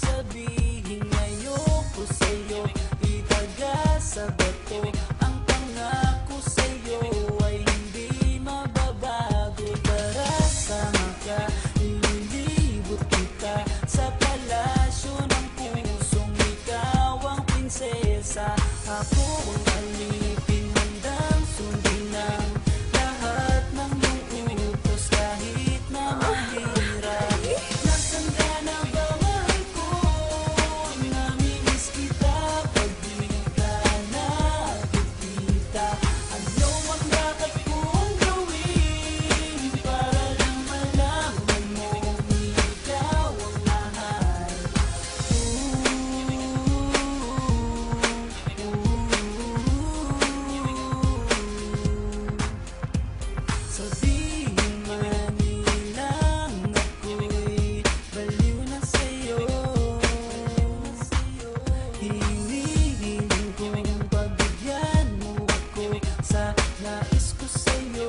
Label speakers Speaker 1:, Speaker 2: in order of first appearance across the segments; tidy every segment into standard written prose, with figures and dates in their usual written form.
Speaker 1: sabihin ayoko sa'yo, itaga sa bato. Ang pangako sa'yo ay hindi mababago. Tara, sama ka, ililibot kita sa palasyo ng pusong ikaw ang prinsesa. Ako ang alipin, handang sundin ang lahat ng iyong utos kahit na mahirap. Nasaan ka na ba, mahal ko? Namimiss kita pag di ka nakikita. Ano ang dapat kong gawin para lang malaman mo ikaw ang mahal? Sabihin man nilang ako'y baliw na sa'yo, hinihiling kong pagbigyan mo ako sa nais ko sa'yo.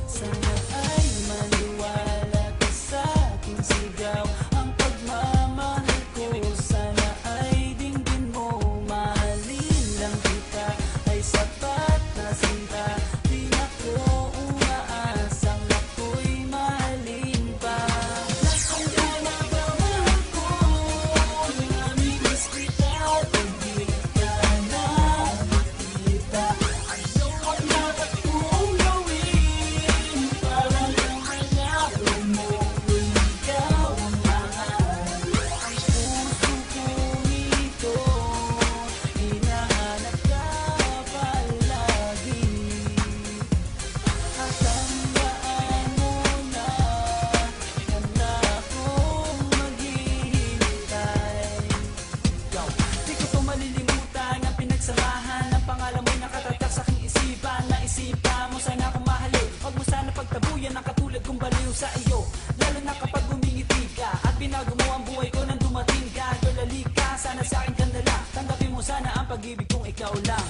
Speaker 1: Sana ay maniwala ka sa aking sigaw, ang pagmamahal ko sana ay dinggin mo. Mahalin lang kita ay sapat na sinta, di na ko umaasang ako'y mahalin pa. Nasaan ka na ba, mahal ko? Namimiss kita pag di ka nakikita. Ano ang dapat kong gawin para lang malaman mo ikaw ang mahal? Ang puso kong ito, hinahanap ka palagi. At tandaan mo na handa akong maghihintay. Di ko to malilimutan ang pinagsamahan ng pangalan mo'y nakatatak sa aking isipan. Naisipan mo sana akong mahalin, huwag mo sana pagtabuyan ang katulad kong baliw sa iyo. Lalo na kapag umingiti ka at binago mo ang buhay ko nang dumating ka. Girl, halika, sana sa akin ka na lang, tanggapin mo sana ang pag-ibig kong ikaw lang.